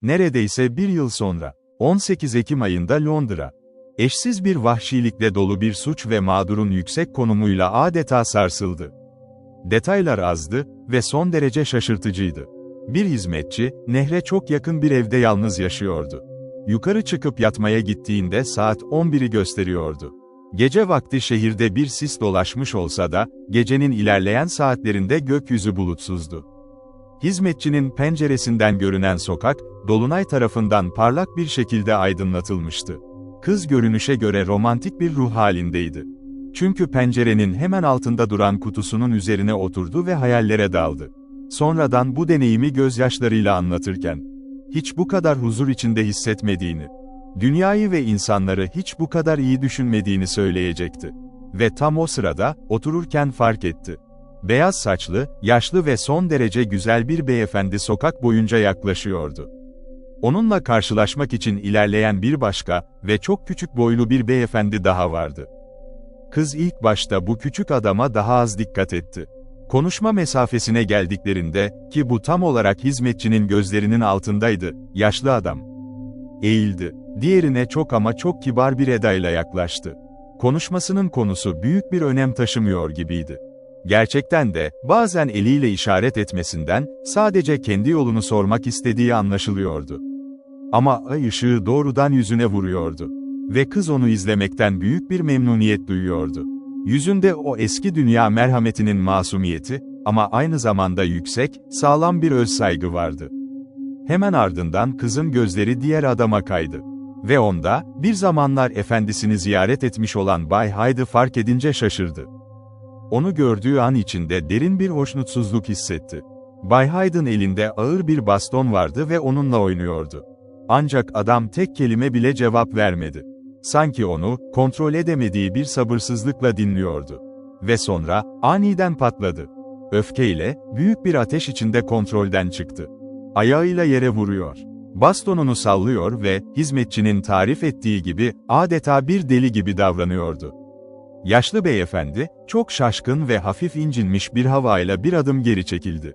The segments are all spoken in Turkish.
Neredeyse bir yıl sonra, 18 Ekim ayında Londra, eşsiz bir vahşilikle dolu bir suç ve mağdurun yüksek konumuyla adeta sarsıldı. Detaylar azdı ve son derece şaşırtıcıydı. Bir hizmetçi, nehre çok yakın bir evde yalnız yaşıyordu. Yukarı çıkıp yatmaya gittiğinde saat 11'i gösteriyordu. Gece vakti şehirde bir sis dolaşmış olsa da, gecenin ilerleyen saatlerinde gökyüzü bulutsuzdu. Hizmetçinin penceresinden görünen sokak, dolunay tarafından parlak bir şekilde aydınlatılmıştı. Kız görünüşe göre romantik bir ruh halindeydi. Çünkü pencerenin hemen altında duran kutusunun üzerine oturdu ve hayallere daldı. Sonradan bu deneyimi gözyaşlarıyla anlatırken, hiç bu kadar huzur içinde hissetmediğini, dünyayı ve insanları hiç bu kadar iyi düşünmediğini söyleyecekti. Ve tam o sırada, otururken fark etti. Beyaz saçlı, yaşlı ve son derece güzel bir beyefendi sokak boyunca yaklaşıyordu. Onunla karşılaşmak için ilerleyen bir başka ve çok küçük boylu bir beyefendi daha vardı. Kız ilk başta bu küçük adama daha az dikkat etti. Konuşma mesafesine geldiklerinde, ki bu tam olarak hizmetçinin gözlerinin altındaydı, yaşlı adam eğildi. Diğerine çok ama çok kibar bir edayla yaklaştı. Konuşmasının konusu büyük bir önem taşımıyor gibiydi. Gerçekten de, bazen eliyle işaret etmesinden, sadece kendi yolunu sormak istediği anlaşılıyordu. Ama ay ışığı doğrudan yüzüne vuruyordu. Ve kız onu izlemekten büyük bir memnuniyet duyuyordu. Yüzünde o eski dünya merhametinin masumiyeti, ama aynı zamanda yüksek, sağlam bir özsaygı vardı. Hemen ardından kızın gözleri diğer adama kaydı. Ve onda, bir zamanlar efendisini ziyaret etmiş olan Bay Hyde'ı fark edince şaşırdı. Onu gördüğü an içinde derin bir hoşnutsuzluk hissetti. Bay Hyde'ın elinde ağır bir baston vardı ve onunla oynuyordu. Ancak adam tek kelime bile cevap vermedi. Sanki onu, kontrol edemediği bir sabırsızlıkla dinliyordu. Ve sonra, aniden patladı. Öfkeyle, büyük bir ateş içinde kontrolden çıktı. Ayağıyla yere vuruyor. Bastonunu sallıyor ve, hizmetçinin tarif ettiği gibi, adeta bir deli gibi davranıyordu. Yaşlı beyefendi, çok şaşkın ve hafif incinmiş bir havayla bir adım geri çekildi.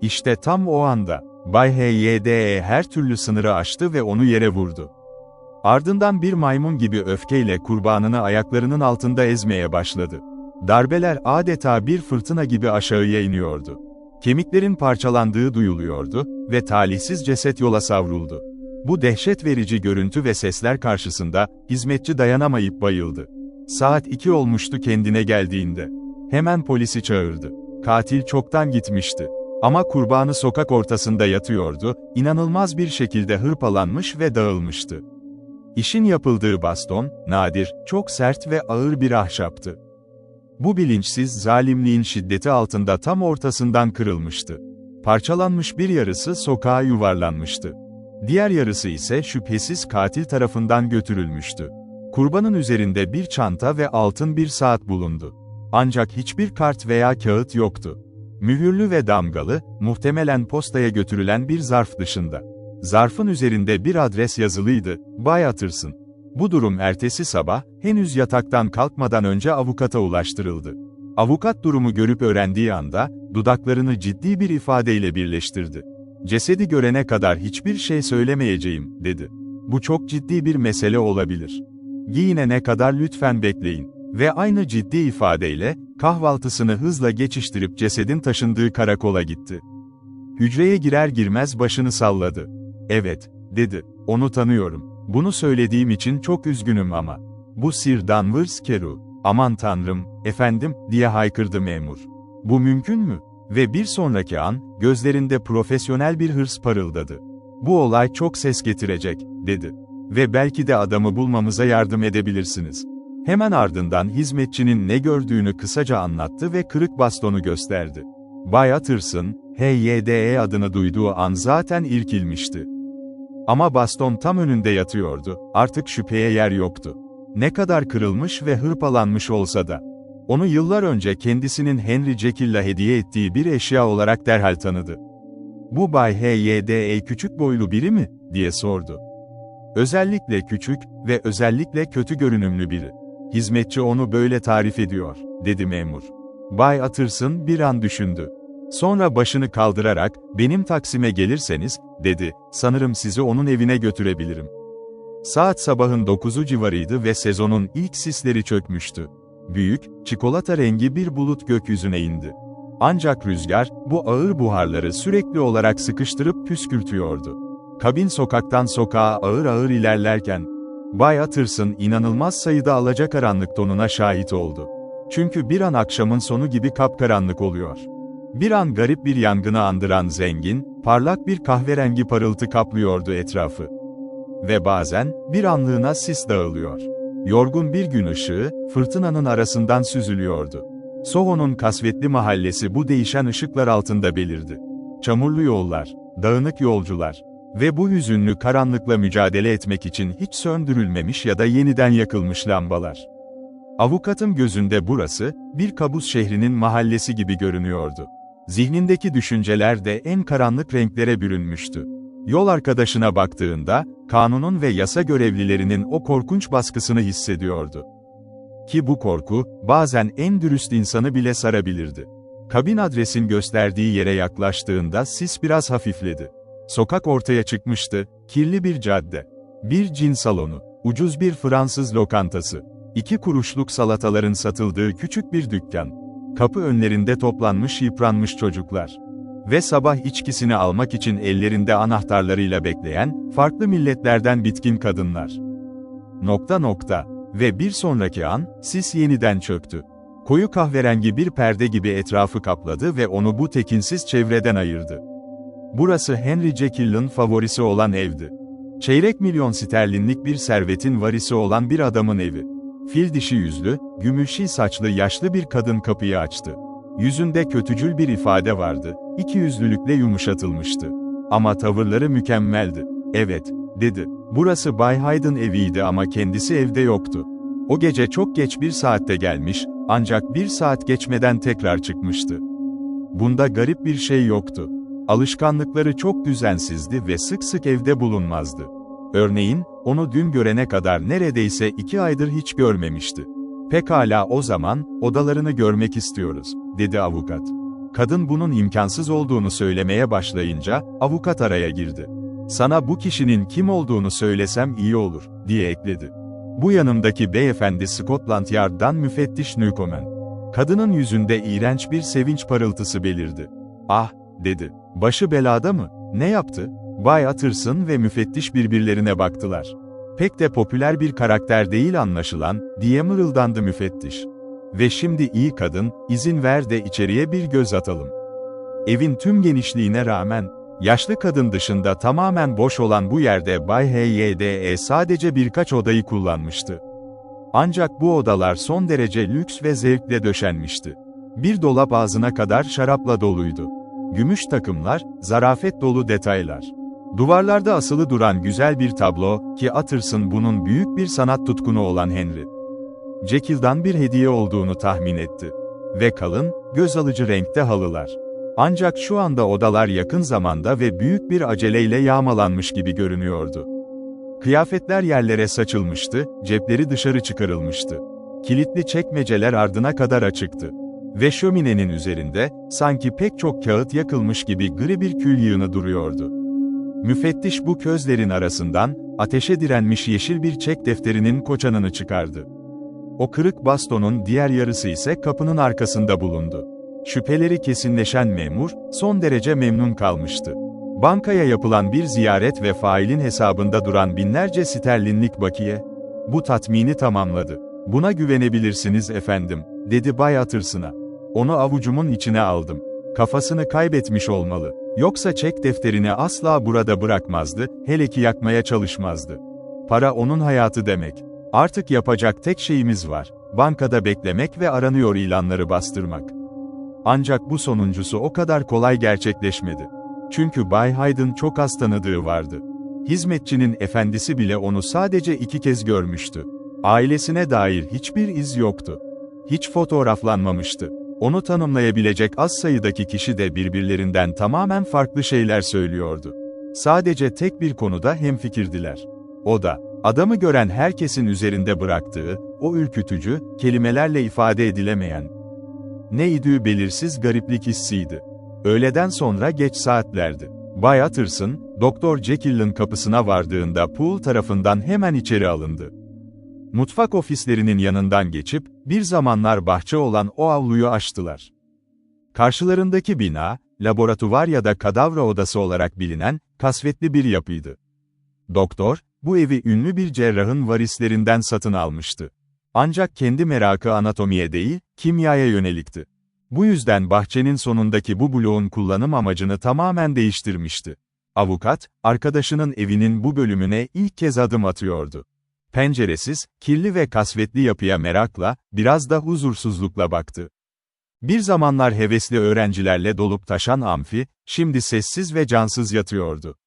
İşte tam o anda, Bay Hyde her türlü sınırı aştı ve onu yere vurdu. Ardından bir maymun gibi öfkeyle kurbanını ayaklarının altında ezmeye başladı. Darbeler adeta bir fırtına gibi aşağıya iniyordu. Kemiklerin parçalandığı duyuluyordu ve talihsiz ceset yola savruldu. Bu dehşet verici görüntü ve sesler karşısında, hizmetçi dayanamayıp bayıldı. Saat 2 olmuştu kendine geldiğinde. Hemen polisi çağırdı. Katil çoktan gitmişti. Ama kurbanı sokak ortasında yatıyordu, inanılmaz bir şekilde hırpalanmış ve dağılmıştı. İşin yapıldığı baston, nadir, çok sert ve ağır bir ahşaptı. Bu bilinçsiz zalimliğin şiddeti altında tam ortasından kırılmıştı. Parçalanmış bir yarısı sokağa yuvarlanmıştı. Diğer yarısı ise şüphesiz katil tarafından götürülmüştü. Kurbanın üzerinde bir çanta ve altın bir saat bulundu. Ancak hiçbir kart veya kağıt yoktu. Mühürlü ve damgalı, muhtemelen postaya götürülen bir zarf dışında. Zarfın üzerinde bir adres yazılıydı, Bay Utterson. Bu durum ertesi sabah, henüz yataktan kalkmadan önce avukata ulaştırıldı. Avukat durumu görüp öğrendiği anda, dudaklarını ciddi bir ifadeyle birleştirdi. "Cesedi görene kadar hiçbir şey söylemeyeceğim," dedi. "Bu çok ciddi bir mesele olabilir. Giyinene kadar lütfen bekleyin." Ve aynı ciddi ifadeyle, kahvaltısını hızla geçiştirip cesedin taşındığı karakola gitti. Hücreye girer girmez başını salladı. "Evet," dedi, "onu tanıyorum. Bunu söylediğim için çok üzgünüm ama. Bu Sir Danvers Carew." "Aman tanrım, efendim," diye haykırdı memur. "Bu mümkün mü?" Ve bir sonraki an, gözlerinde profesyonel bir hırs parıldadı. "Bu olay çok ses getirecek," dedi. "Ve belki de adamı bulmamıza yardım edebilirsiniz." Hemen ardından hizmetçinin ne gördüğünü kısaca anlattı ve kırık bastonu gösterdi. Bay Utterson, HYDE adını duyduğu an zaten irkilmişti. Ama baston tam önünde yatıyordu, artık şüpheye yer yoktu. Ne kadar kırılmış ve hırpalanmış olsa da. Onu yıllar önce kendisinin Henry Jekyll'a hediye ettiği bir eşya olarak derhal tanıdı. "Bu Bay HYDE küçük boylu biri mi?" diye sordu. "Özellikle küçük ve özellikle kötü görünümlü biri. Hizmetçi onu böyle tarif ediyor," dedi memur. Bay Utterson bir an düşündü. Sonra başını kaldırarak, "Benim Taksim'e gelirseniz," dedi, "sanırım sizi onun evine götürebilirim." Saat sabahın 9'u civarıydı ve sezonun ilk sisleri çökmüştü. Büyük, çikolata rengi bir bulut gökyüzüne indi. Ancak rüzgar, bu ağır buharları sürekli olarak sıkıştırıp püskürtüyordu. Kabin sokaktan sokağa ağır ağır ilerlerken, Bay Utterson inanılmaz sayıda alacakaranlık tonuna şahit oldu. Çünkü bir an akşamın sonu gibi kapkaranlık oluyor. Bir an garip bir yangını andıran zengin, parlak bir kahverengi parıltı kaplıyordu etrafı. Ve bazen, bir anlığına sis dağılıyor. Yorgun bir gün ışığı, fırtınanın arasından süzülüyordu. Soho'nun kasvetli mahallesi bu değişen ışıklar altında belirdi. Çamurlu yollar, dağınık yolcular ve bu hüzünlü karanlıkla mücadele etmek için hiç söndürülmemiş ya da yeniden yakılmış lambalar. Avukatın gözünde burası, bir kabus şehrinin mahallesi gibi görünüyordu. Zihnindeki düşünceler de en karanlık renklere bürünmüştü. Yol arkadaşına baktığında, kanunun ve yasa görevlilerinin o korkunç baskısını hissediyordu. Ki bu korku, bazen en dürüst insanı bile sarabilirdi. Kabin adresin gösterdiği yere yaklaştığında sis biraz hafifledi. Sokak ortaya çıkmıştı, kirli bir cadde. Bir cin salonu, ucuz bir Fransız lokantası, 2 kuruşluk salataların satıldığı küçük bir dükkan. Kapı önlerinde toplanmış yıpranmış çocuklar. Ve sabah içkisini almak için ellerinde anahtarlarıyla bekleyen, farklı milletlerden bitkin kadınlar. Ve bir sonraki an, sis yeniden çöktü. Koyu kahverengi bir perde gibi etrafı kapladı ve onu bu tekinsiz çevreden ayırdı. Burası Henry Jekyll'ın favorisi olan evdi. Çeyrek milyon sterlinlik bir servetin varisi olan bir adamın evi. Fil dişi yüzlü, gümüşi saçlı yaşlı bir kadın kapıyı açtı. Yüzünde kötücül bir ifade vardı, ikiyüzlülükle yumuşatılmıştı. Ama tavırları mükemmeldi. "Evet," dedi. Burası Bay Hyde'ın eviydi ama kendisi evde yoktu. O gece çok geç bir saatte gelmiş, ancak 1 saat geçmeden tekrar çıkmıştı. Bunda garip bir şey yoktu. Alışkanlıkları çok düzensizdi ve sık sık evde bulunmazdı. Örneğin, onu dün görene kadar neredeyse 2 aydır hiç görmemişti. "Pekala o zaman, odalarını görmek istiyoruz," dedi avukat. Kadın bunun imkansız olduğunu söylemeye başlayınca, avukat araya girdi. "Sana bu kişinin kim olduğunu söylesem iyi olur," diye ekledi. "Bu yanımdaki beyefendi Scotland Yard'dan müfettiş Newcomen." Kadının yüzünde iğrenç bir sevinç parıltısı belirdi. "Ah," dedi. "Başı belada mı? Ne yaptı?" Bay Utterson ve müfettiş birbirlerine baktılar. "Pek de popüler bir karakter değil anlaşılan," diye mırıldandı müfettiş. "Ve şimdi iyi kadın, izin ver de içeriye bir göz atalım." Evin tüm genişliğine rağmen, yaşlı kadın dışında tamamen boş olan bu yerde Bay Hyde sadece birkaç odayı kullanmıştı. Ancak bu odalar son derece lüks ve zevkle döşenmişti. Bir dolap ağzına kadar şarapla doluydu. Gümüş takımlar, zarafet dolu detaylar. Duvarlarda asılı duran güzel bir tablo, ki Utterson bunun büyük bir sanat tutkunu olan Henry Jekyll'dan bir hediye olduğunu tahmin etti. Ve kalın, göz alıcı renkte halılar. Ancak şu anda odalar yakın zamanda ve büyük bir aceleyle yağmalanmış gibi görünüyordu. Kıyafetler yerlere saçılmıştı, cepleri dışarı çıkarılmıştı. Kilitli çekmeceler ardına kadar açıktı. Ve şöminenin üzerinde, sanki pek çok kağıt yakılmış gibi gri bir kül yığını duruyordu. Müfettiş bu közlerin arasından, ateşe direnmiş yeşil bir çek defterinin koçanını çıkardı. O kırık bastonun diğer yarısı ise kapının arkasında bulundu. Şüpheleri kesinleşen memur, son derece memnun kalmıştı. Bankaya yapılan bir ziyaret ve failin hesabında duran binlerce sterlinlik bakiye, bu tatmini tamamladı. "Buna güvenebilirsiniz efendim," dedi Bay Utterson'a. "Onu avucumun içine aldım. Kafasını kaybetmiş olmalı. Yoksa çek defterini asla burada bırakmazdı, hele ki yakmaya çalışmazdı. Para onun hayatı demek. Artık yapacak tek şeyimiz var, bankada beklemek ve aranıyor ilanları bastırmak." Ancak bu sonuncusu o kadar kolay gerçekleşmedi. Çünkü Bay Hyde'ın çok az tanıdığı vardı. Hizmetçinin efendisi bile onu sadece 2 kez görmüştü. Ailesine dair hiçbir iz yoktu. Hiç fotoğraflanmamıştı. Onu tanımlayabilecek az sayıdaki kişi de birbirlerinden tamamen farklı şeyler söylüyordu. Sadece tek bir konuda hemfikirdiler. O da, adamı gören herkesin üzerinde bıraktığı, o ürkütücü, kelimelerle ifade edilemeyen, ne idüğü belirsiz gariplik hissiydi. Öğleden sonra geç saatlerdi. Bay Utterson, Doktor Jekyll'ın kapısına vardığında Poole tarafından hemen içeri alındı. Mutfak ofislerinin yanından geçip, bir zamanlar bahçe olan o avluyu açtılar. Karşılarındaki bina, laboratuvar ya da kadavra odası olarak bilinen, kasvetli bir yapıydı. Doktor, bu evi ünlü bir cerrahın varislerinden satın almıştı. Ancak kendi merakı anatomiye değil, kimyaya yönelikti. Bu yüzden bahçenin sonundaki bu bloğun kullanım amacını tamamen değiştirmişti. Avukat, arkadaşının evinin bu bölümüne ilk kez adım atıyordu. Penceresiz, kirli ve kasvetli yapıya merakla, biraz da huzursuzlukla baktı. Bir zamanlar hevesli öğrencilerle dolup taşan amfi, şimdi sessiz ve cansız yatıyordu.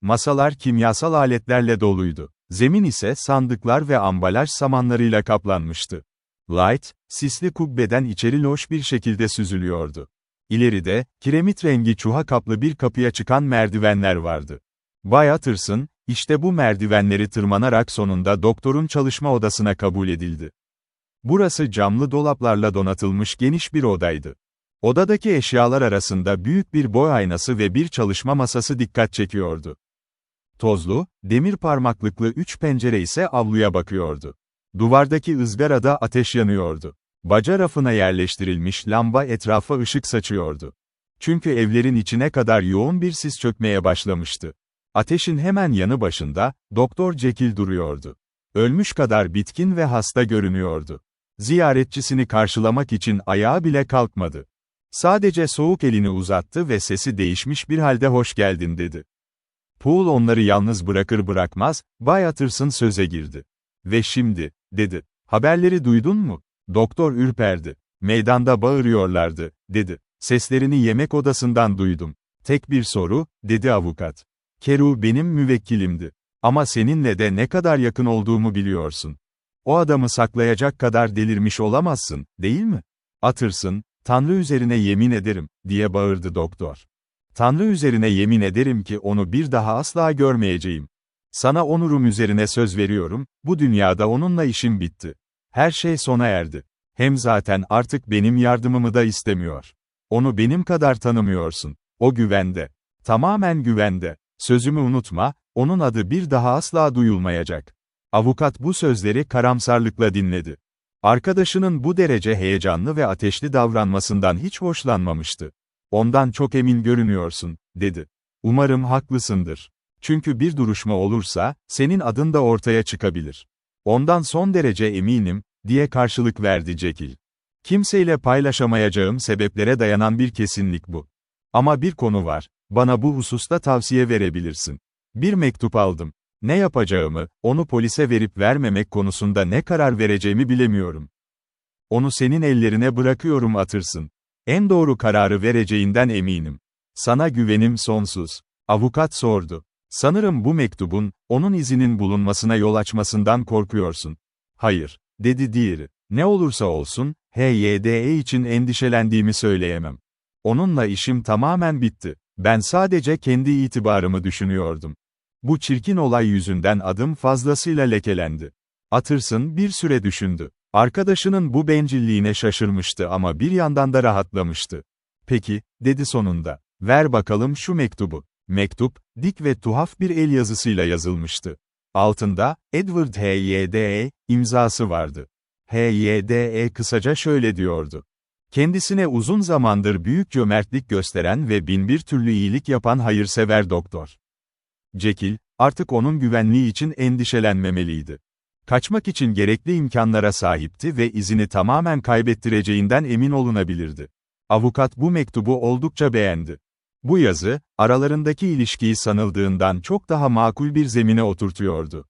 Masalar kimyasal aletlerle doluydu. Zemin ise sandıklar ve ambalaj samanlarıyla kaplanmıştı. Light, sisli kubbeden içeri loş bir şekilde süzülüyordu. İleride, kiremit rengi çuha kaplı bir kapıya çıkan merdivenler vardı. Bay Utterson, işte bu merdivenleri tırmanarak sonunda doktorun çalışma odasına kabul edildi. Burası camlı dolaplarla donatılmış geniş bir odaydı. Odadaki eşyalar arasında büyük bir boy aynası ve bir çalışma masası dikkat çekiyordu. Tozlu, demir parmaklıklı 3 pencere ise avluya bakıyordu. Duvardaki ızgarada ateş yanıyordu. Baca rafına yerleştirilmiş lamba etrafa ışık saçıyordu. Çünkü evlerin içine kadar yoğun bir sis çökmeye başlamıştı. Ateşin hemen yanı başında, Doktor Jekyll duruyordu. Ölmüş kadar bitkin ve hasta görünüyordu. Ziyaretçisini karşılamak için ayağa bile kalkmadı. Sadece soğuk elini uzattı ve sesi değişmiş bir halde "Hoş geldin" dedi. Poole onları yalnız bırakır bırakmaz, Bay Utterson söze girdi. "Ve şimdi," dedi, "haberleri duydun mu?" Doktor ürperdi. "Meydanda bağırıyorlardı," dedi. "Seslerini yemek odasından duydum." "Tek bir soru," dedi avukat. "Keru benim müvekkilimdi. Ama seninle de ne kadar yakın olduğumu biliyorsun. O adamı saklayacak kadar delirmiş olamazsın, değil mi?" Utterson, "Tanrı üzerine yemin ederim," diye bağırdı doktor. "Tanrı üzerine yemin ederim ki onu bir daha asla görmeyeceğim. Sana onurum üzerine söz veriyorum, bu dünyada onunla işim bitti. Her şey sona erdi. Hem zaten artık benim yardımımı da istemiyor. Onu benim kadar tanımıyorsun. O güvende. Tamamen güvende. Sözümü unutma, onun adı bir daha asla duyulmayacak." Avukat bu sözleri karamsarlıkla dinledi. Arkadaşının bu derece heyecanlı ve ateşli davranmasından hiç hoşlanmamıştı. "Ondan çok emin görünüyorsun," dedi. "Umarım haklısındır. Çünkü bir duruşma olursa, senin adın da ortaya çıkabilir." "Ondan son derece eminim," diye karşılık verdi Jekyll. "Kimseyle paylaşamayacağım sebeplere dayanan bir kesinlik bu. Ama bir konu var, bana bu hususta tavsiye verebilirsin. Bir mektup aldım. Ne yapacağımı, onu polise verip vermemek konusunda ne karar vereceğimi bilemiyorum. Onu senin ellerine bırakıyorum Utterson. En doğru kararı vereceğinden eminim. Sana güvenim sonsuz." Avukat sordu. "Sanırım bu mektubun, onun izinin bulunmasına yol açmasından korkuyorsun." "Hayır," dedi diğeri. "Ne olursa olsun, HYDE için endişelendiğimi söyleyemem. Onunla işim tamamen bitti. Ben sadece kendi itibarımı düşünüyordum. Bu çirkin olay yüzünden adım fazlasıyla lekelendi." Utterson bir süre düşündü. Arkadaşının bu bencilliğine şaşırmıştı ama bir yandan da rahatlamıştı. "Peki," dedi sonunda. "Ver bakalım şu mektubu." Mektup, dik ve tuhaf bir el yazısıyla yazılmıştı. Altında, Edward HYDE, imzası vardı. HYDE kısaca şöyle diyordu. "Kendisine uzun zamandır büyük cömertlik gösteren ve binbir türlü iyilik yapan hayırsever doktor." Jekyll, artık onun güvenliği için endişelenmemeliydi. Kaçmak için gerekli imkanlara sahipti ve izini tamamen kaybettireceğinden emin olunabilirdi. Avukat bu mektubu oldukça beğendi. Bu yazı, aralarındaki ilişkiyi sanıldığından çok daha makul bir zemine oturtuyordu.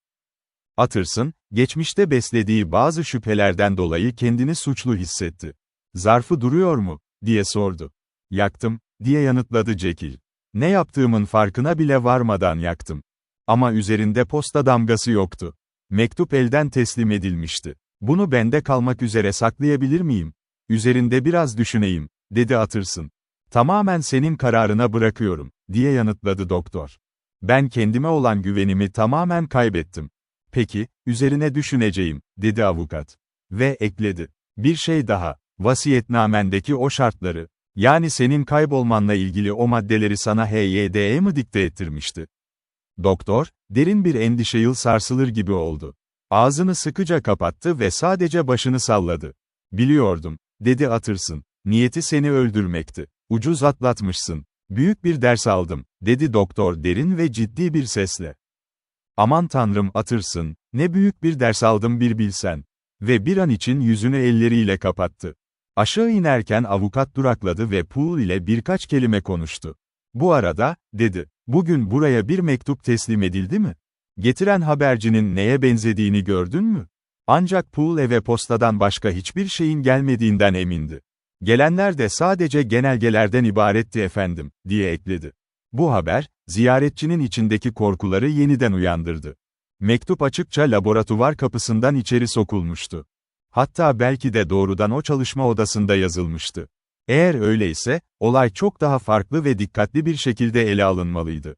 Utterson, geçmişte beslediği bazı şüphelerden dolayı kendini suçlu hissetti. "Zarfı duruyor mu?" diye sordu. "Yaktım," diye yanıtladı Jekyll. "Ne yaptığımın farkına bile varmadan yaktım. Ama üzerinde posta damgası yoktu. Mektup elden teslim edilmişti. Bunu bende kalmak üzere saklayabilir miyim? Üzerinde biraz düşüneyim," dedi Utterson. "Tamamen senin kararına bırakıyorum," diye yanıtladı doktor. "Ben kendime olan güvenimi tamamen kaybettim." "Peki, üzerine düşüneceğim," dedi avukat. Ve ekledi. "Bir şey daha, vasiyetnamendeki o şartları, Yani senin kaybolmanla ilgili o maddeleri sana HYDE mi dikte ettirmişti? Doktor, derin bir endişeyle sarsılır gibi oldu. Ağzını sıkıca kapattı ve sadece başını salladı. Biliyordum, dedi Utterson. Niyeti seni öldürmekti. Ucuz atlatmışsın. Büyük bir ders aldım, dedi doktor derin ve ciddi bir sesle. Aman tanrım Utterson, ne büyük bir ders aldım bir bilsen. Ve bir an için yüzünü elleriyle kapattı. Aşağı inerken avukat durakladı ve Poole ile birkaç kelime konuştu. Bu arada, dedi, bugün buraya bir mektup teslim edildi mi? Getiren habercinin neye benzediğini gördün mü? Ancak Poole eve postadan başka hiçbir şeyin gelmediğinden emindi. Gelenler de sadece genelgelerden ibaretti efendim, diye ekledi. Bu haber, ziyaretçinin içindeki korkuları yeniden uyandırdı. Mektup açıkça laboratuvar kapısından içeri sokulmuştu. Hatta belki de doğrudan o çalışma odasında yazılmıştı. Eğer öyleyse, olay çok daha farklı ve dikkatli bir şekilde ele alınmalıydı.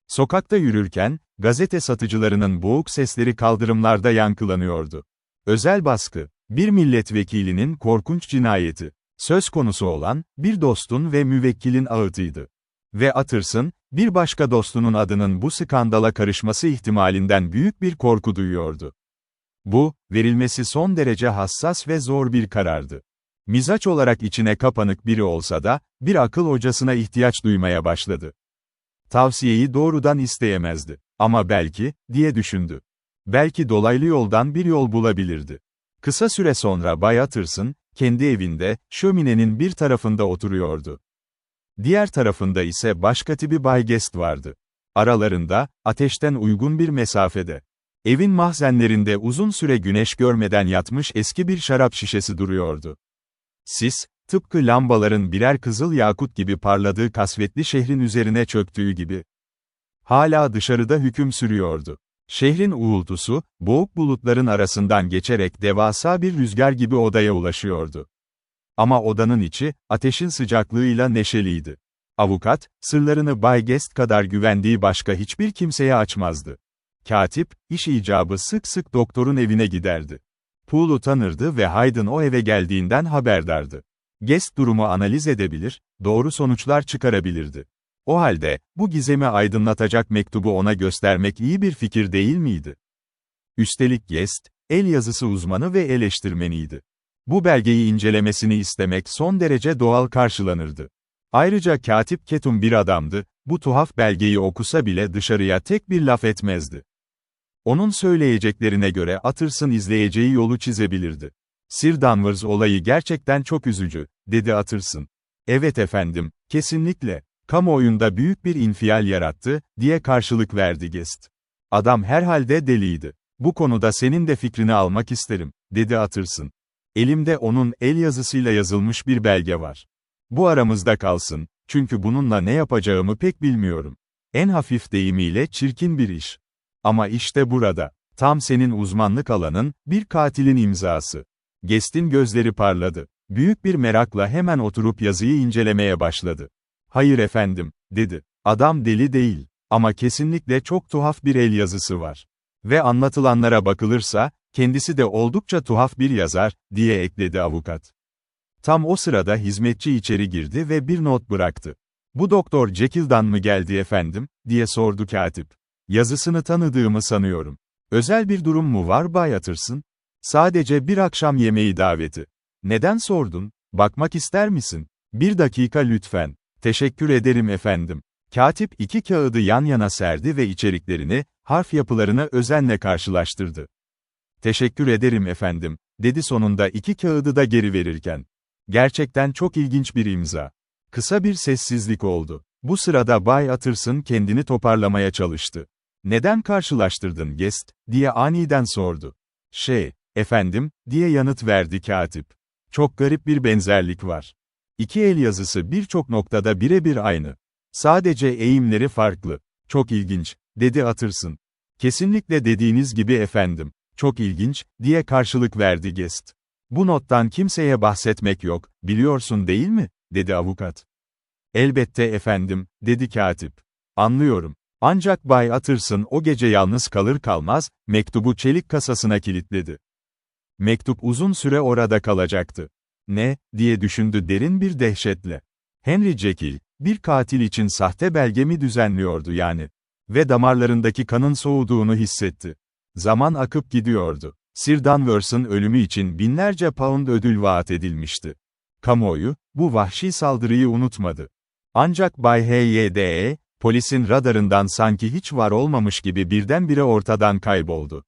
Sokakta yürürken, gazete satıcılarının boğuk sesleri kaldırımlarda yankılanıyordu. Özel baskı, bir milletvekilinin korkunç cinayeti. Söz konusu olan, bir dostun ve müvekkilin ağıtıydı. Ve Utterson, bir başka dostunun adının bu skandala karışması ihtimalinden büyük bir korku duyuyordu. Bu, verilmesi son derece hassas ve zor bir karardı. Mizaç olarak içine kapanık biri olsa da, bir akıl hocasına ihtiyaç duymaya başladı. Tavsiyeyi doğrudan isteyemezdi. Ama belki, diye düşündü. Belki dolaylı yoldan bir yol bulabilirdi. Kısa süre sonra Bay Utterson, kendi evinde, şöminenin bir tarafında oturuyordu. Diğer tarafında ise başkatibi Bay Guest vardı. Aralarında, ateşten uygun bir mesafede. Evin mahzenlerinde uzun süre güneş görmeden yatmış eski bir şarap şişesi duruyordu. Sis, tıpkı lambaların birer kızıl yakut gibi parladığı kasvetli şehrin üzerine çöktüğü gibi. Hala dışarıda hüküm sürüyordu. Şehrin uğultusu, boğuk bulutların arasından geçerek devasa bir rüzgar gibi odaya ulaşıyordu. Ama odanın içi, ateşin sıcaklığıyla neşeliydi. Avukat, sırlarını Bay Guest kadar güvendiği başka hiçbir kimseye açmazdı. Katip, iş icabı sık sık doktorun evine giderdi. Poole'u tanırdı ve Hayden o eve geldiğinden haberdardı. Guest durumu analiz edebilir, doğru sonuçlar çıkarabilirdi. O halde, bu gizemi aydınlatacak mektubu ona göstermek iyi bir fikir değil miydi? Üstelik Guest, el yazısı uzmanı ve eleştirmeniydi. Bu belgeyi incelemesini istemek son derece doğal karşılanırdı. Ayrıca katip ketum bir adamdı, bu tuhaf belgeyi okusa bile dışarıya tek bir laf etmezdi. Onun söyleyeceklerine göre Utterson izleyeceği yolu çizebilirdi. Sir Danvers olayı gerçekten çok üzücü, dedi Utterson. Evet efendim, kesinlikle. Kamuoyunda büyük bir infial yarattı, diye karşılık verdi Guest. Adam herhalde deliydi. Bu konuda senin de fikrini almak isterim, dedi Utterson. Elimde onun el yazısıyla yazılmış bir belge var. Bu aramızda kalsın, çünkü bununla ne yapacağımı pek bilmiyorum. En hafif deyimiyle çirkin bir iş. Ama işte burada, tam senin uzmanlık alanın, bir katilin imzası. Guest'in gözleri parladı. Büyük bir merakla hemen oturup yazıyı incelemeye başladı. Hayır efendim, dedi. Adam deli değil. Ama kesinlikle çok tuhaf bir el yazısı var. Ve anlatılanlara bakılırsa, kendisi de oldukça tuhaf bir yazar, diye ekledi avukat. Tam o sırada hizmetçi içeri girdi ve bir not bıraktı. Bu Doktor Jekyll'dan mı geldi efendim, diye sordu katip. Yazısını tanıdığımı sanıyorum. Özel bir durum mu var Bay Utterson? Sadece bir akşam yemeği daveti. Neden sordun? Bakmak ister misin? Bir dakika lütfen. Teşekkür ederim efendim. Katip iki kağıdı yan yana serdi ve içeriklerini, harf yapılarını özenle karşılaştırdı. Teşekkür ederim efendim, dedi sonunda iki kağıdı da geri verirken. Gerçekten çok ilginç bir imza. Kısa bir sessizlik oldu. Bu sırada Bay Utterson kendini toparlamaya çalıştı. Neden karşılaştırdın Guest, diye aniden sordu. Efendim, diye yanıt verdi katip. Çok garip bir benzerlik var. İki el yazısı birçok noktada birebir aynı. Sadece eğimleri farklı. Çok ilginç, dedi Utterson. Kesinlikle dediğiniz gibi efendim. Çok ilginç, diye karşılık verdi Guest. Bu nottan kimseye bahsetmek yok, biliyorsun değil mi, dedi avukat. Elbette efendim, dedi katip. Anlıyorum. Ancak Bay Utterson o gece yalnız kalır kalmaz, mektubu çelik kasasına kilitledi. Mektup uzun süre orada kalacaktı. Ne, diye düşündü derin bir dehşetle. Henry Jekyll, bir katil için sahte belge mi düzenliyordu yani? Ve damarlarındaki kanın soğuduğunu hissetti. Zaman akıp gidiyordu. Sir Danvers'ın ölümü için binlerce pound ödül vaat edilmişti. Kamuoyu, bu vahşi saldırıyı unutmadı. Ancak Bay Hyde, polisin radarından sanki hiç var olmamış gibi birdenbire ortadan kayboldu.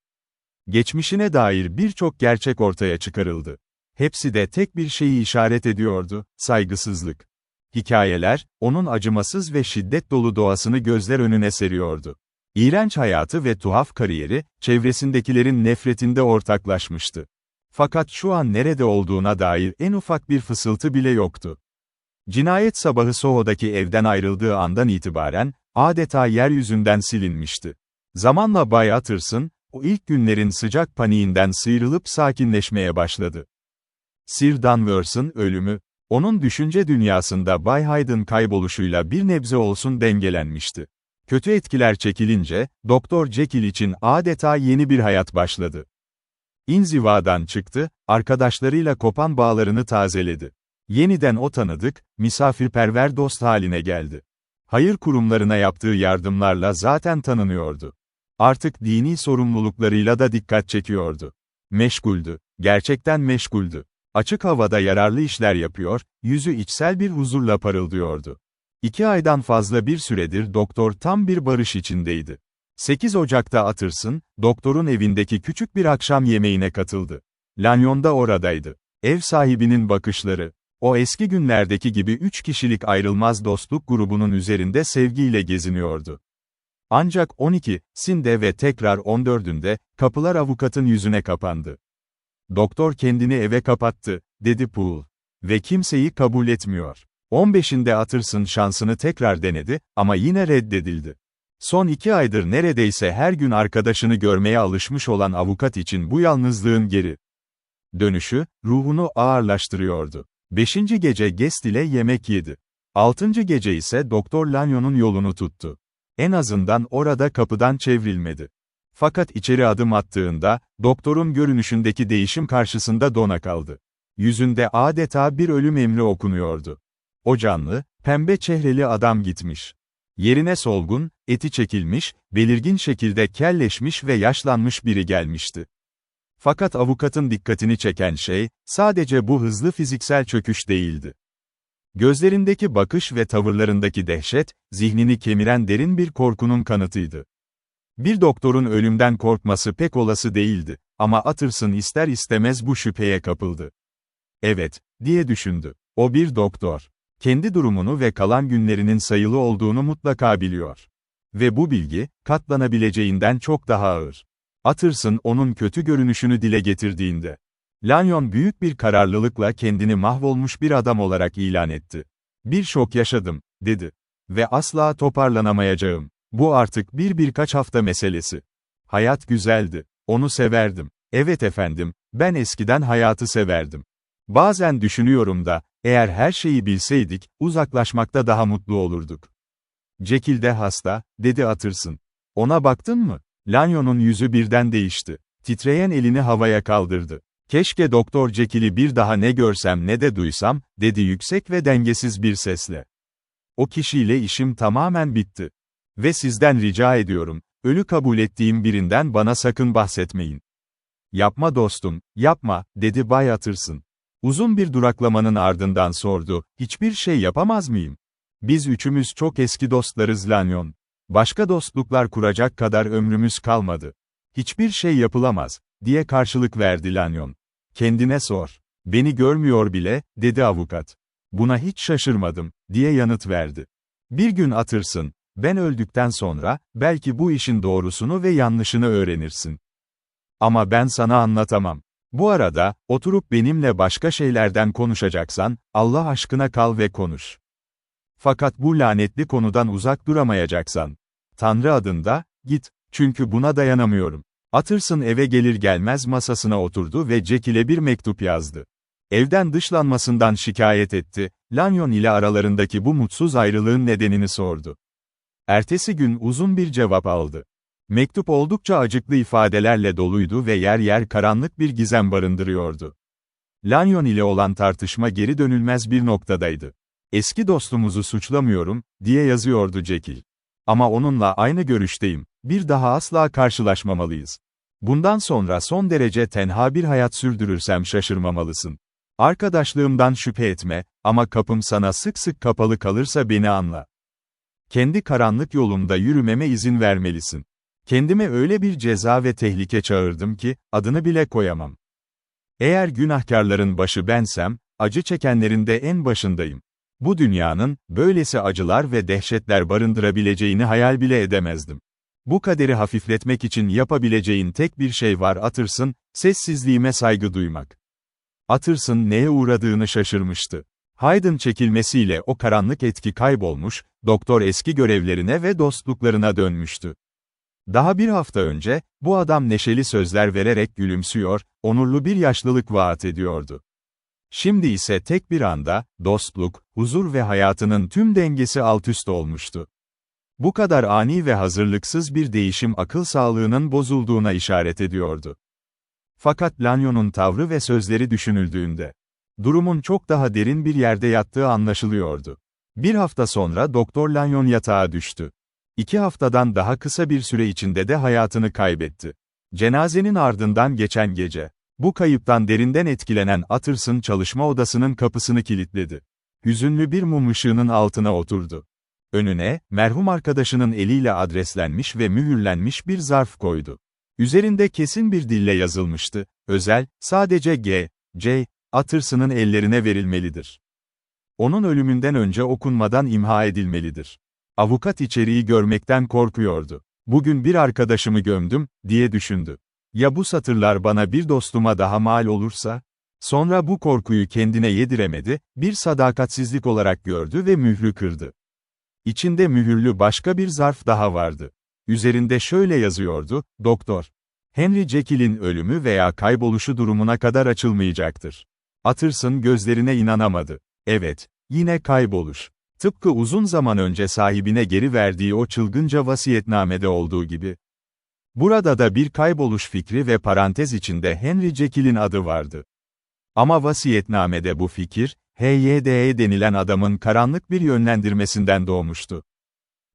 Geçmişine dair birçok gerçek ortaya çıkarıldı. Hepsi de tek bir şeyi işaret ediyordu: saygısızlık. Hikayeler, onun acımasız ve şiddet dolu doğasını gözler önüne seriyordu. İğrenç hayatı ve tuhaf kariyeri, çevresindekilerin nefretinde ortaklaşmıştı. Fakat şu an nerede olduğuna dair en ufak bir fısıltı bile yoktu. Cinayet sabahı Soho'daki evden ayrıldığı andan itibaren, adeta yeryüzünden silinmişti. Zamanla Bay Utterson, o ilk günlerin sıcak paniğinden sıyrılıp sakinleşmeye başladı. Sir Danvers'ın ölümü, onun düşünce dünyasında Bay Hyde'ın kayboluşuyla bir nebze olsun dengelenmişti. Kötü etkiler çekilince, Doktor Jekyll için adeta yeni bir hayat başladı. İnzivadan çıktı, arkadaşlarıyla kopan bağlarını tazeledi. Yeniden o tanıdık, misafirperver dost haline geldi. Hayır kurumlarına yaptığı yardımlarla zaten tanınıyordu. Artık dini sorumluluklarıyla da dikkat çekiyordu. Meşguldü, gerçekten meşguldü. Açık havada yararlı işler yapıyor, yüzü içsel bir huzurla parıldıyordu. 2 aydan fazla bir süredir doktor tam bir barış içindeydi. 8 Ocak'ta Utterson, doktorun evindeki küçük bir akşam yemeğine katıldı. Lanyon da oradaydı. Ev sahibinin bakışları, o eski günlerdeki gibi 3 kişilik ayrılmaz dostluk grubunun üzerinde sevgiyle geziniyordu. Ancak 12'sinde ve tekrar 14'ünde, kapılar avukatın yüzüne kapandı. "Doktor kendini eve kapattı," dedi Poole. "Ve kimseyi kabul etmiyor." 15'inde Utterson şansını tekrar denedi, ama yine reddedildi. Son 2 aydır neredeyse her gün arkadaşını görmeye alışmış olan avukat için bu yalnızlığın geri dönüşü, ruhunu ağırlaştırıyordu. 5. gece Guest ile yemek yedi. 6. gece ise Doktor Lanyon'un yolunu tuttu. En azından orada kapıdan çevrilmedi. Fakat içeri adım attığında, doktorun görünüşündeki değişim karşısında dona kaldı. Yüzünde adeta bir ölüm emri okunuyordu. O canlı, pembe çehreli adam gitmiş. Yerine solgun, eti çekilmiş, belirgin şekilde kelleşmiş ve yaşlanmış biri gelmişti. Fakat avukatın dikkatini çeken şey, sadece bu hızlı fiziksel çöküş değildi. Gözlerindeki bakış ve tavırlarındaki dehşet, zihnini kemiren derin bir korkunun kanıtıydı. Bir doktorun ölümden korkması pek olası değildi, ama Utterson ister istemez bu şüpheye kapıldı. "Evet," diye düşündü. O bir doktor. Kendi durumunu ve kalan günlerinin sayılı olduğunu mutlaka biliyor. Ve bu bilgi, katlanabileceğinden çok daha ağır. Utterson onun kötü görünüşünü dile getirdiğinde, Lanyon büyük bir kararlılıkla kendini mahvolmuş bir adam olarak ilan etti. "Bir şok yaşadım," dedi. "Ve asla toparlanamayacağım. Bu artık birkaç hafta meselesi. Hayat güzeldi. Onu severdim. Evet efendim, ben eskiden hayatı severdim. Bazen düşünüyorum da, eğer her şeyi bilseydik, uzaklaşmakta daha mutlu olurduk." "Jekyll de hasta," dedi Utterson. "Ona baktın mı?" Lanyon'un yüzü birden değişti. Titreyen elini havaya kaldırdı. "Keşke Doktor Jekyll'i bir daha ne görsem ne de duysam," dedi yüksek ve dengesiz bir sesle. "O kişiyle işim tamamen bitti. Ve sizden rica ediyorum, ölü kabul ettiğim birinden bana sakın bahsetmeyin." "Yapma dostum, yapma," dedi Bay Utterson. Uzun bir duraklamanın ardından sordu, "Hiçbir şey yapamaz mıyım? Biz üçümüz çok eski dostlarız Lanyon. Başka dostluklar kuracak kadar ömrümüz kalmadı. Hiçbir şey yapılamaz," diye karşılık verdi Lanyon. "Kendine sor. Beni görmüyor bile," dedi avukat. "Buna hiç şaşırmadım," diye yanıt verdi. Bir gün Utterson, "Ben öldükten sonra, belki bu işin doğrusunu ve yanlışını öğrenirsin. Ama ben sana anlatamam. Bu arada, oturup benimle başka şeylerden konuşacaksan, Allah aşkına kal ve konuş. Fakat bu lanetli konudan uzak duramayacaksan, Tanrı adında, git, çünkü buna dayanamıyorum." Utterson eve gelir gelmez masasına oturdu ve Jekyll'e bir mektup yazdı. Evden dışlanmasından şikayet etti, Lanyon ile aralarındaki bu mutsuz ayrılığın nedenini sordu. Ertesi gün uzun bir cevap aldı. Mektup oldukça acıklı ifadelerle doluydu ve yer yer karanlık bir gizem barındırıyordu. Lanyon ile olan tartışma geri dönülmez bir noktadaydı. Eski dostumuzu suçlamıyorum, diye yazıyordu Jekyll. Ama onunla aynı görüşteyim, bir daha asla karşılaşmamalıyız. Bundan sonra son derece tenha bir hayat sürdürürsem şaşırmamalısın. Arkadaşlığımdan şüphe etme, ama kapım sana sık sık kapalı kalırsa beni anla. Kendi karanlık yolumda yürümeme izin vermelisin. Kendime öyle bir ceza ve tehlike çağırdım ki, adını bile koyamam. Eğer günahkarların başı bensem, acı çekenlerin de en başındayım. Bu dünyanın, böylesi acılar ve dehşetler barındırabileceğini hayal bile edemezdim. Bu kaderi hafifletmek için yapabileceğin tek bir şey var Utterson, sessizliğime saygı duymak. Utterson neye uğradığını şaşırmıştı. Hyde'ın çekilmesiyle o karanlık etki kaybolmuş, doktor eski görevlerine ve dostluklarına dönmüştü. Daha bir hafta önce, bu adam neşeli sözler vererek gülümsüyor, onurlu bir yaşlılık vaat ediyordu. Şimdi ise tek bir anda, dostluk, huzur ve hayatının tüm dengesi altüst olmuştu. Bu kadar ani ve hazırlıksız bir değişim akıl sağlığının bozulduğuna işaret ediyordu. Fakat Lanyon'un tavrı ve sözleri düşünüldüğünde, durumun çok daha derin bir yerde yattığı anlaşılıyordu. Bir hafta sonra Doktor Lanyon yatağa düştü. 2 haftadan daha kısa bir süre içinde de hayatını kaybetti. Cenazenin ardından geçen gece, bu kayıptan derinden etkilenen Utterson çalışma odasının kapısını kilitledi. Hüzünlü bir mum ışığının altına oturdu. Önüne, merhum arkadaşının eliyle adreslenmiş ve mühürlenmiş bir zarf koydu. Üzerinde kesin bir dille yazılmıştı, özel, sadece G.J. Utterson'ın ellerine verilmelidir. Onun ölümünden önce okunmadan imha edilmelidir. Avukat içeriği görmekten korkuyordu. Bugün bir arkadaşımı gömdüm, diye düşündü. Ya bu satırlar bana bir dostuma daha mal olursa? Sonra bu korkuyu kendine yediremedi, bir sadakatsizlik olarak gördü ve mührü kırdı. İçinde mühürlü başka bir zarf daha vardı. Üzerinde şöyle yazıyordu, Doktor Henry Jekyll'in ölümü veya kayboluşu durumuna kadar açılmayacaktır. Utterson gözlerine inanamadı. Evet, yine kayboluş. Tıpkı uzun zaman önce sahibine geri verdiği o çılgınca vasiyetnamede olduğu gibi. Burada da bir kayboluş fikri ve parantez içinde Henry Jekyll'in adı vardı. Ama vasiyetnamede bu fikir, HYDE denilen adamın karanlık bir yönlendirmesinden doğmuştu.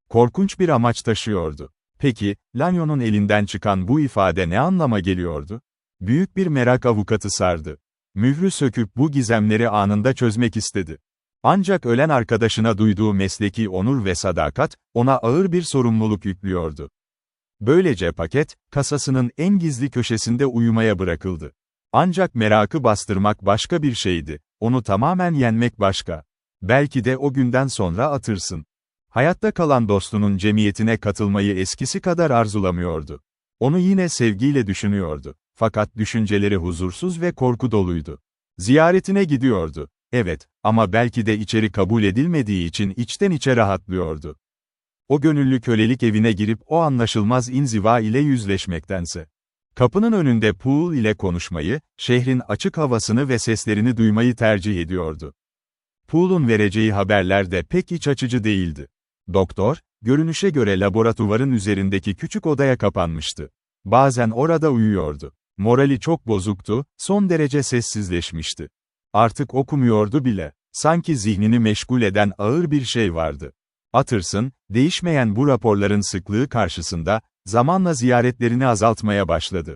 Korkunç bir amaç taşıyordu. Peki, Lanyon'un elinden çıkan bu ifade ne anlama geliyordu? Büyük bir merak avukatı sardı. Mührü söküp bu gizemleri anında çözmek istedi. Ancak ölen arkadaşına duyduğu mesleki onur ve sadakat, ona ağır bir sorumluluk yüklüyordu. Böylece paket, kasasının en gizli köşesinde uyumaya bırakıldı. Ancak merakı bastırmak başka bir şeydi, onu tamamen yenmek başka. Belki de o günden sonra Utterson. Hayatta kalan dostunun cemiyetine katılmayı eskisi kadar arzulamıyordu. Onu yine sevgiyle düşünüyordu. Fakat düşünceleri huzursuz ve korku doluydu. Ziyaretine gidiyordu. Evet, ama belki de içeri kabul edilmediği için içten içe rahatlıyordu. O gönüllü kölelik evine girip o anlaşılmaz inziva ile yüzleşmektense. Kapının önünde Poole ile konuşmayı, şehrin açık havasını ve seslerini duymayı tercih ediyordu. Poole'un vereceği haberler de pek iç açıcı değildi. Doktor, görünüşe göre laboratuvarın üzerindeki küçük odaya kapanmıştı. Bazen orada uyuyordu. Morali çok bozuktu, son derece sessizleşmişti. Artık okumuyordu bile. Sanki zihnini meşgul eden ağır bir şey vardı. Utterson, değişmeyen bu raporların sıklığı karşısında, zamanla ziyaretlerini azaltmaya başladı.